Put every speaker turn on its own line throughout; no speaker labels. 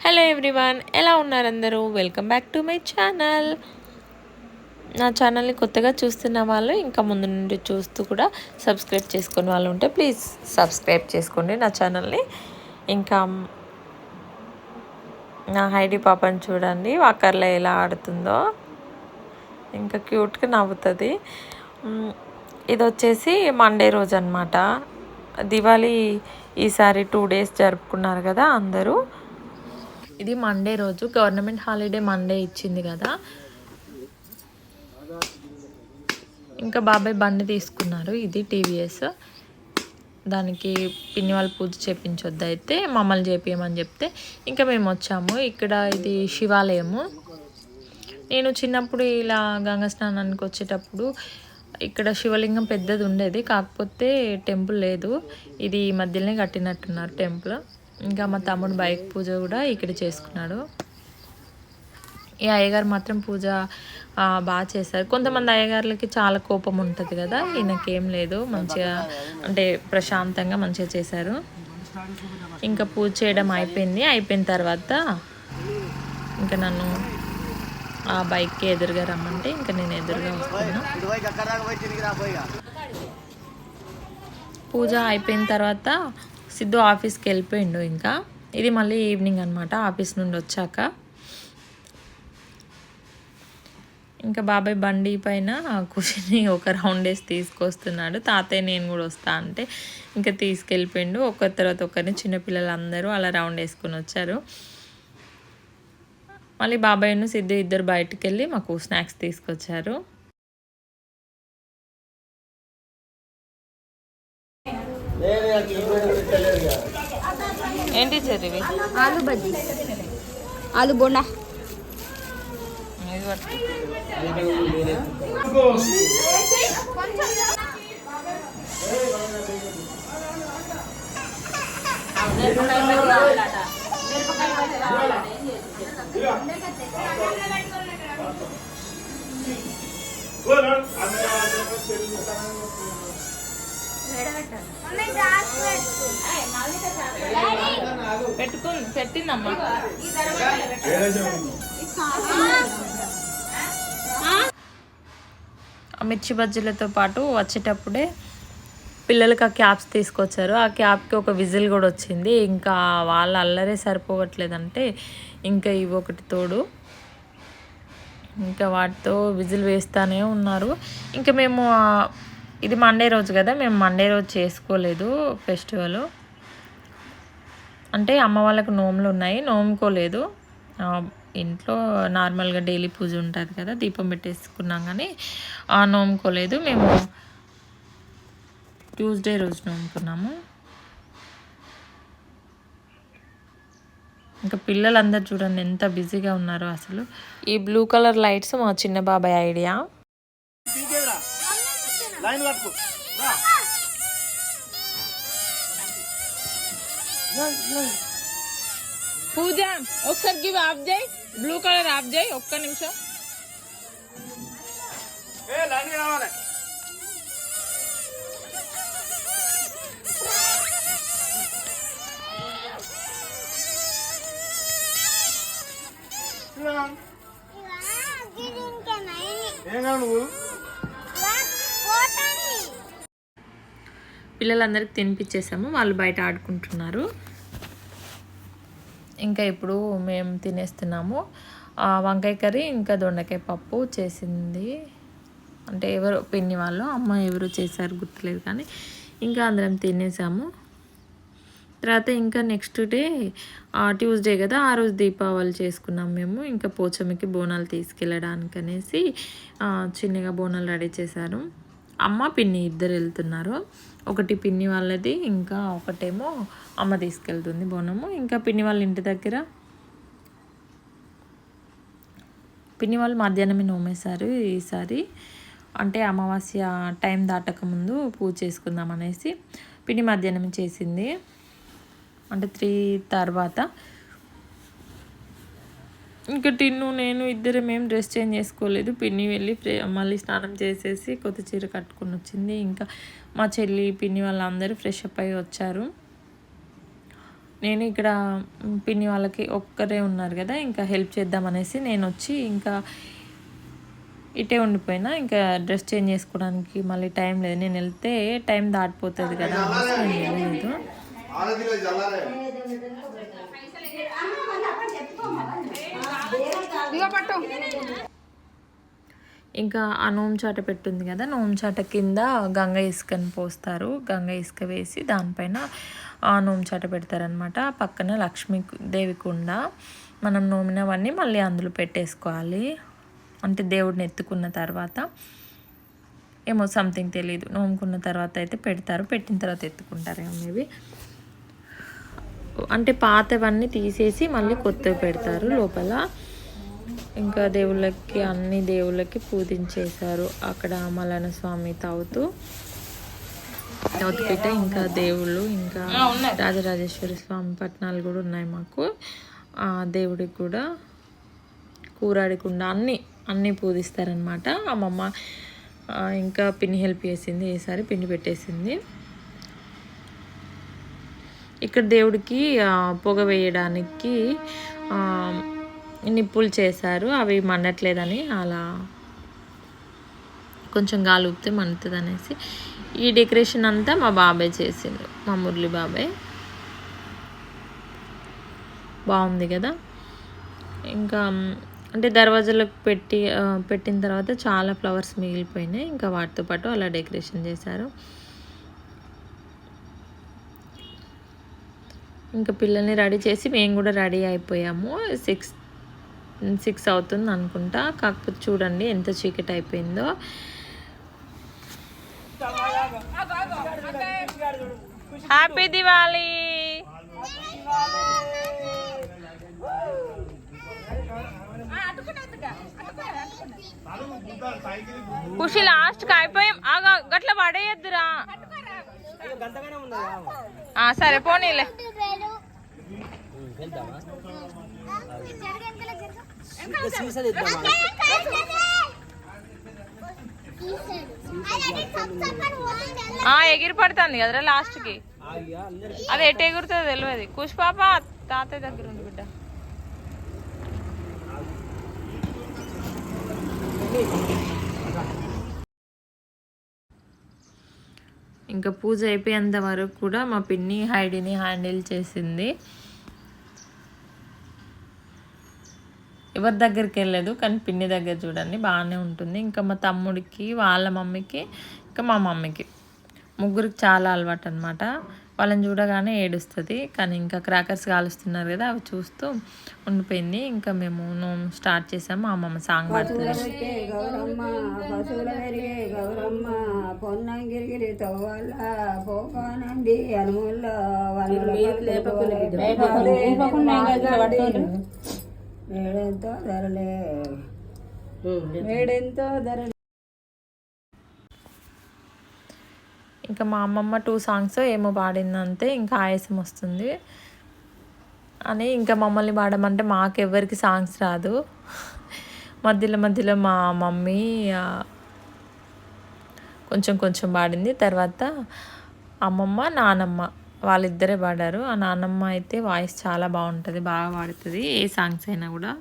Hello everyone, ఎలా ఉన్నారు అందరూ? Welcome back to my channel. నా ఛానల్ని కొత్తగా చూస్తున్న వాళ్ళు, ఇంకా ముందు నుండి చూస్తూ కూడా సబ్స్క్రైబ్ చేసుకునే వాళ్ళు ఉంటే ప్లీజ్ సబ్స్క్రైబ్ చేసుకోండి నా ఛానల్ని. ఇంకా నా హైడీ పాపని చూడండి, వాకర్లో ఎలా ఆడుతుందో, ఇంకా క్యూట్గా నవ్వుతుంది. ఇది వచ్చేసి మండే రోజు అనమాట. దివాళీ ఈసారి 2 days జరుపుకున్నారు కదా అందరూ. ఇది మండే రోజు, గవర్నమెంట్ హాలిడే మండే ఇచ్చింది కదా. ఇంకా బాబాయ్ బండి తీసుకున్నారు, ఇది టీవీఎస్. దానికి పిన్ని వాళ్ళు పూజ చేయించొద్దు, అయితే మమ్మల్ని చేపించమని చెప్తే ఇంకా మేము వచ్చాము. ఇక్కడ ఇది శివాలయము. నేను చిన్నప్పుడు ఇలా గంగా స్నానానికి వచ్చేటప్పుడు ఇక్కడ శివలింగం పెద్దది ఉండేది, కాకపోతే టెంపుల్ లేదు. ఇది ఈ మధ్యలోనే కట్టినట్టున్నారు టెంపుల్. ఇంకా మా తమ్ముడు బైక్ పూజ కూడా ఇక్కడ చేసుకున్నాడు. ఈ అయ్యగారు మాత్రం పూజ బాగా చేశారు. కొంతమంది అయ్యగారులకి చాలా కోపం ఉంటుంది కదా, ఈయనకేం లేదు, మంచిగా అంటే ప్రశాంతంగా మంచిగా చేశారు. ఇంకా పూజ చేయడం అయిపోయిన తర్వాత ఇంకా నన్ను ఆ బైక్కి ఎదురుగా రమ్మంటే ఇంకా నేను ఎదురుగా వస్తున్నా. పూజ అయిపోయిన తర్వాత సిద్ధు ఆఫీస్కి వెళ్ళిపోయిండు. ఇంకా ఇది మళ్ళీ ఈవినింగ్ అనమాట, ఆఫీస్ నుండి వచ్చాక. ఇంకా బాబాయ్ బండి పైన కూర్చొని ఒక రౌండ్ వేసి తీసుకొస్తున్నాడు. తాతయ్య నేను కూడా వస్తా అంటే ఇంకా తీసుకెళ్ళిపోయిండు. ఒకరి తర్వాత ఒకరిని చిన్నపిల్లలందరూ అలా రౌండ్ వేసుకొని వచ్చారు. మళ్ళీ బాబాయ్ను సిద్ధు ఇద్దరు బయటకు వెళ్ళి మాకు స్నాక్స్ తీసుకొచ్చారు. ఏంటి చెర్రివి?
ఆలు బజ్జీ, ఆలు బోండా.
పెట్టిందమ్మా. మిర్చి బజ్జీలతో పాటు వచ్చేటప్పుడే పిల్లలకి ఆ క్యాప్స్ తీసుకొచ్చారు. ఆ క్యాప్కి ఒక విజిల్ కూడా వచ్చింది. ఇంకా వాళ్ళ అల్లరే సరిపోవట్లేదంటే ఇంకా ఇవి ఒకటి తోడు, ఇంకా వాటితో విజిల్ వేస్తూనే ఉన్నారు. ఇంకా మేము ఇది మండే రోజు కదా, మేము మండే రోజు చేసుకోలేదు ఫెస్టివల్. అంటే అమ్మ వాళ్ళకు నోములు ఉన్నాయి, నోముకోలేదు. ఇంట్లో నార్మల్గా డైలీ పూజ ఉంటుంది కదా, దీపం పెట్టేసుకున్నాం, కానీ నోముకోలేదు. మేము ట్యూస్డే రోజు నోముకున్నాము. ఇంకా పిల్లలందరూ చూడండి ఎంత బిజీగా ఉన్నారో అసలు. ఈ బ్లూ కలర్ లైట్స్ మా చిన్న బాబాయ్ ఐడియా. పూజ ఒకసారి గివ్ ఆఫ్ చేయి, బ్లూ కలర్ ఆఫ్ చేయి, ఒక్క నిమిషం. పిల్లలందరికి తినిపించేసాము, వాళ్ళు బయట ఆడుకుంటున్నారు. ఇంకా ఇప్పుడు మేము తినేస్తున్నాము. వంకాయ కర్రీ ఇంకా దొండకాయ పప్పు చేసింది, అంటే ఎవరు పిన్ని వాళ్ళు, అమ్మ ఎవరు చేశారు గుర్తులేదు, కానీ ఇంకా అందరం తినేసాము. తర్వాత ఇంకా నెక్స్ట్ డే ట్యూస్డే కదా, ఆ రోజు దీపావళి చేసుకున్నాం మేము. ఇంకా పోచమ్మకి బోనాలు తీసుకెళ్ళడానికి అనేసి చిన్నగా బోనాలు రెడీ చేశారు. అమ్మ పిన్ని ఇద్దరు వెళ్తున్నారు. ఒకటి పిన్ని వాళ్ళది, ఇంకా ఒకటేమో అమ్మ తీసుకెళ్తుంది బోనము. ఇంకా పిన్ని వాళ్ళ ఇంటి దగ్గర పిన్ని వాళ్ళు మధ్యాహ్నమే నోమేశారు ఈసారి. అంటే అమావాస్య టైం దాటకముందు పూజ చేసుకుందాం అనేసి పిన్ని మధ్యాహ్నం చేసింది, అంటే 3 తర్వాత. ఇంకా టిన్ను నేను ఇద్దరం ఏం డ్రెస్ చేంజ్ చేసుకోలేదు. పిన్ని వెళ్ళి మళ్ళీ స్నానం చేసేసి కొత్త చీర కట్టుకొని వచ్చింది. ఇంకా మా చెల్లి పిన్ని వాళ్ళందరూ ఫ్రెష్ అప్ అయ్యి వచ్చారు. నేను ఇక్కడ పిన్ని వాళ్ళకి ఒక్కరే ఉన్నారు కదా, ఇంకా హెల్ప్ చేద్దామనేసి నేను వచ్చి ఇంకా ఇటే ఉండిపోయినా. ఇంకా డ్రెస్ చేంజ్ చేసుకోవడానికి మళ్ళీ టైం లేదు, నేను వెళ్తే టైం దాటిపోతుంది కదా అనేసి నేను వెళ్ళలేదు. ఇంకా ఆ నోము చాట పెట్టుంది కదా, నోము చాట కింద గంగ ఇసుకని పోస్తారు. గంగ ఇసుక వేసి దానిపైన ఆ నోము చాట పెడతారనమాట. పక్కన లక్ష్మీదేవి కుండ, మనం నోమినవన్నీ మళ్ళీ అందులో పెట్టేసుకోవాలి. అంటే దేవుడిని ఎత్తుకున్న తర్వాత ఏమో సంథింగ్ తెలీదు, నోముకున్న తర్వాత అయితే పెడతారు, పెట్టిన తర్వాత ఎత్తుకుంటారేమో మేబీ. అంటే పాతవన్నీ తీసేసి మళ్ళీ కొత్తవి పెడతారు లోపల. ఇంకా దేవుళ్ళకి అన్ని దేవుళ్ళకి పూజించేశారు అక్కడ. మల్లన్న స్వామి తావుతుపేట, ఇంకా దేవుళ్ళు, ఇంకా రాజరాజేశ్వరి స్వామి పట్నాలు కూడా ఉన్నాయి మాకు. దేవుడికి కూడా కూరాడికుండా అన్నీ పూజిస్తారనమాట. అమ్మమ్మ ఇంకా పిన్ని హెల్ప్ చేసింది, ఈసారి పిన్ని పెట్టేసింది. ఇక్కడ దేవుడికి పొగ వేయడానికి నిప్పులు చేశారు, అవి మండట్లేదని అలా కొంచెం గాలి ఊపితే మండుతుంది అనేసి. ఈ డెకరేషన్ అంతా మా బాబాయ్ చేసిండు, మా మురళి బాబాయ్. బాగుంది కదా. ఇంకా అంటే దర్వాజాలకు పెట్టిన తర్వాత చాలా ఫ్లవర్స్ మిగిలిపోయినాయి, ఇంకా వాటితో పాటు అలా డెకరేషన్ చేశారు. ఇంకా పిల్లల్ని రెడీ చేసి మేము కూడా రెడీ అయిపోయాము. 6 అవుతుంది అనుకుంటా. కాకపోతే చూడండి ఎంత చీకటి అయిపోయిందో. హ్యాపీ దివాళీ. ఖుషి లాస్ట్కి అయిపోయాం. గట్ల పడేయద్దురా. సరే పోనీలే. ఎగిరి పడుతుంది కదరా లాస్ట్కి, అది ఎటు ఎగురుతుందో తెలియదు. కుష్ పాప తాతయ్య దగ్గర ఉంది బిడ్డ. ఇంకా పూజ అయిపోయేంత వరకు కూడా మా పిన్ని హైడీని హ్యాండిల్ చేసింది. ఎవరి దగ్గరికి వెళ్ళలేదు, కానీ పిన్ని దగ్గర చూడండి బాగానే ఉంటుంది. ఇంకా మా తమ్ముడికి, వాళ్ళ మమ్మీకి, ఇంకా మా మమ్మీకి, ముగ్గురికి చాలా అలవాటు అనమాట. వాళ్ళని చూడగానే ఏడుస్తుంది. కానీ ఇంకా క్రాకర్స్ కాలుస్తున్నారు కదా, అవి చూస్తూ ఉండిపోయింది. ఇంకా మేము స్టార్ట్ చేసాము. మా అమ్మమ్మ సాంగ్ పాడుతుంది. ఇంకా మా అమ్మమ్మ 2 సాంగ్స్ ఏమో పాడిందంతే, ఇంకా ఆయాసం వస్తుంది అని ఇంకా మమ్మల్ని పాడమంటే మాకెవ్వరికి సాంగ్స్ రాదు. మధ్యలో మా మమ్మీ కొంచెం పాడింది. తర్వాత అమ్మమ్మ, నానమ్మ వాళ్ళిద్దరే పాడారు. ఆ నానమ్మ అయితే వాయిస్ చాలా బాగుంటుంది, బాగా పాడుతుంది ఏ సాంగ్స్ అయినా కూడా.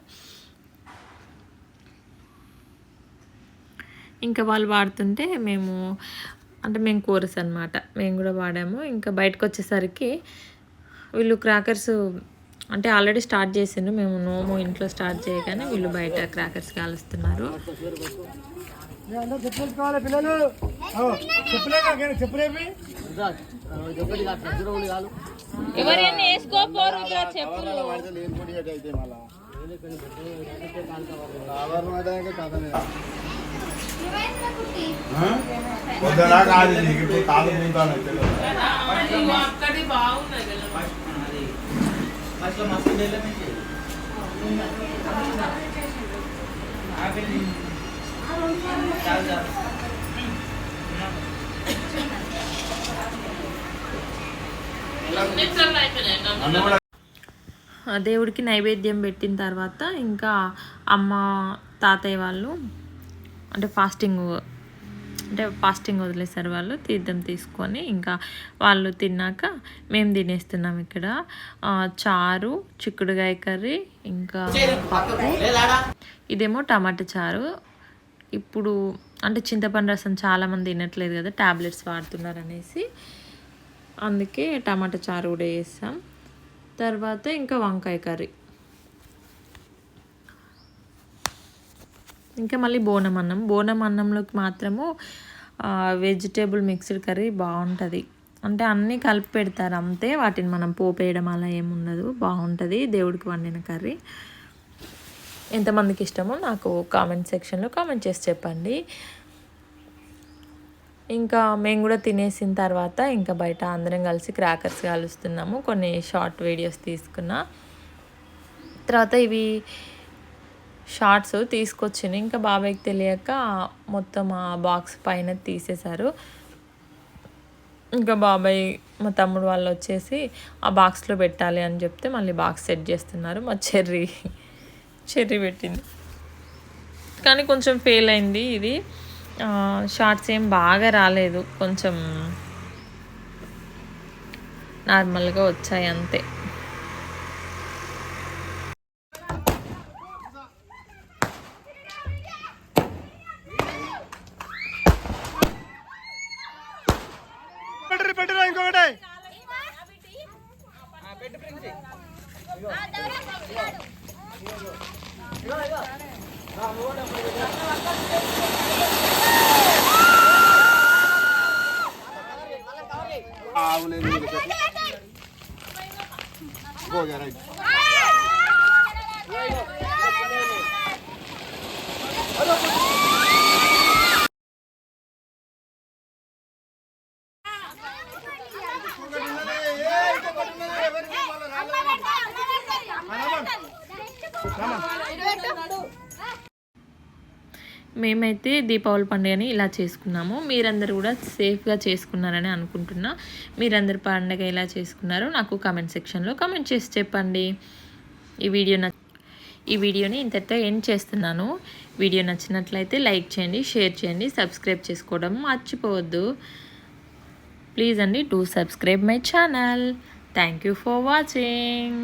ఇంకా వాళ్ళు పాడుతుంటే మేము కోరస్ అనమాట, మేము కూడా పాడాము. ఇంకా బయటకు వచ్చేసరికి వీళ్ళు క్రాకర్స్ అంటే ఆల్రెడీ స్టార్ట్ చేసిండ్రు, మేము నోము ఇంట్లో స్టార్ట్ చేయగానే వీళ్ళు బయట క్రాకర్స్ కాలుస్తున్నారు. ఎవరైనా వేసుకోపోరు చెప్పులు. దేవుడికి నైవేద్యం పెట్టిన తర్వాత ఇంకా అమ్మ తాతయ్య వాళ్ళు అంటే ఫాస్టింగ్ అంటే ఫాస్టింగ్ వదిలేసారు వాళ్ళు. తీర్థం తీసుకొని ఇంకా వాళ్ళు తిన్నాక మేము తినేస్తున్నాం. ఇక్కడ చారు, చిక్కుడుగాయ కర్రీ, ఇంకా ఇదేమో టమాటా చారు. ఇప్పుడు అంటే చింతపండు రసం చాలామంది తినట్లేదు కదా, ట్యాబ్లెట్స్ వాడుతున్నారు అనేసి, అందుకే టమాటా చారు కూడా చేస్తాం. తర్వాత ఇంకా వంకాయ కర్రీ, ఇంకా మళ్ళీ బోనం అన్నంలోకి మాత్రము వెజిటేబుల్ మిక్స్డ్ కర్రీ బాగుంటుంది. అంటే అన్నీ కలిపి పెడతారు అంతే, వాటిని మనం పోపేయడం అలా ఏముండదు, బాగుంటుంది దేవుడికి వండిన కర్రీ. ఎంతమందికి ఇష్టమో నాకు కామెంట్ సెక్షన్లో కామెంట్ చేసి చెప్పండి. ఇంకా మేము కూడా తినేసిన తర్వాత ఇంకా బయట అందరం కలిసి క్రాకర్స్ కాలుస్తున్నాము. కొన్ని షార్ట్ వీడియోస్ తీసుకున్నా. తర్వాత ఇవి షార్ట్స్ తీసుకొచ్చింది, ఇంకా బాబాయ్కి తెలియక మొత్తం ఆ బాక్స్ పైన తీసేశారు. ఇంకా బాబాయ్ మా తమ్ముడు వాళ్ళు వచ్చేసి ఆ బాక్స్లో పెట్టాలి అని చెప్తే మళ్ళీ బాక్స్ సెట్ చేస్తున్నారు. మా చెర్రీ పెట్టింది, కానీ కొంచెం ఫెయిల్ అయింది. ఇది షార్ట్స్ ఏం బాగా రాలేదు, కొంచెం నార్మల్గా వచ్చాయి అంతే. మేమైతే దీపావళి పండుగని ఇలా చేసుకున్నాము. మీరందరూ కూడా సేఫ్గా చేసుకున్నారని అనుకుంటున్నా. మీరందరు పండుగ ఎలా చేసుకున్నారో నాకు కామెంట్ సెక్షన్లో కామెంట్ చేసి చెప్పండి. ఈ వీడియోని ఇంతటితో ఎండ్ చేస్తున్నాను. వీడియో నచ్చినట్లయితే లైక్ చేయండి, షేర్ చేయండి, సబ్స్క్రైబ్ చేసుకోవడం మర్చిపోవద్దు. ప్లీజ్ అండి, do subscribe my channel. Thank you for watching.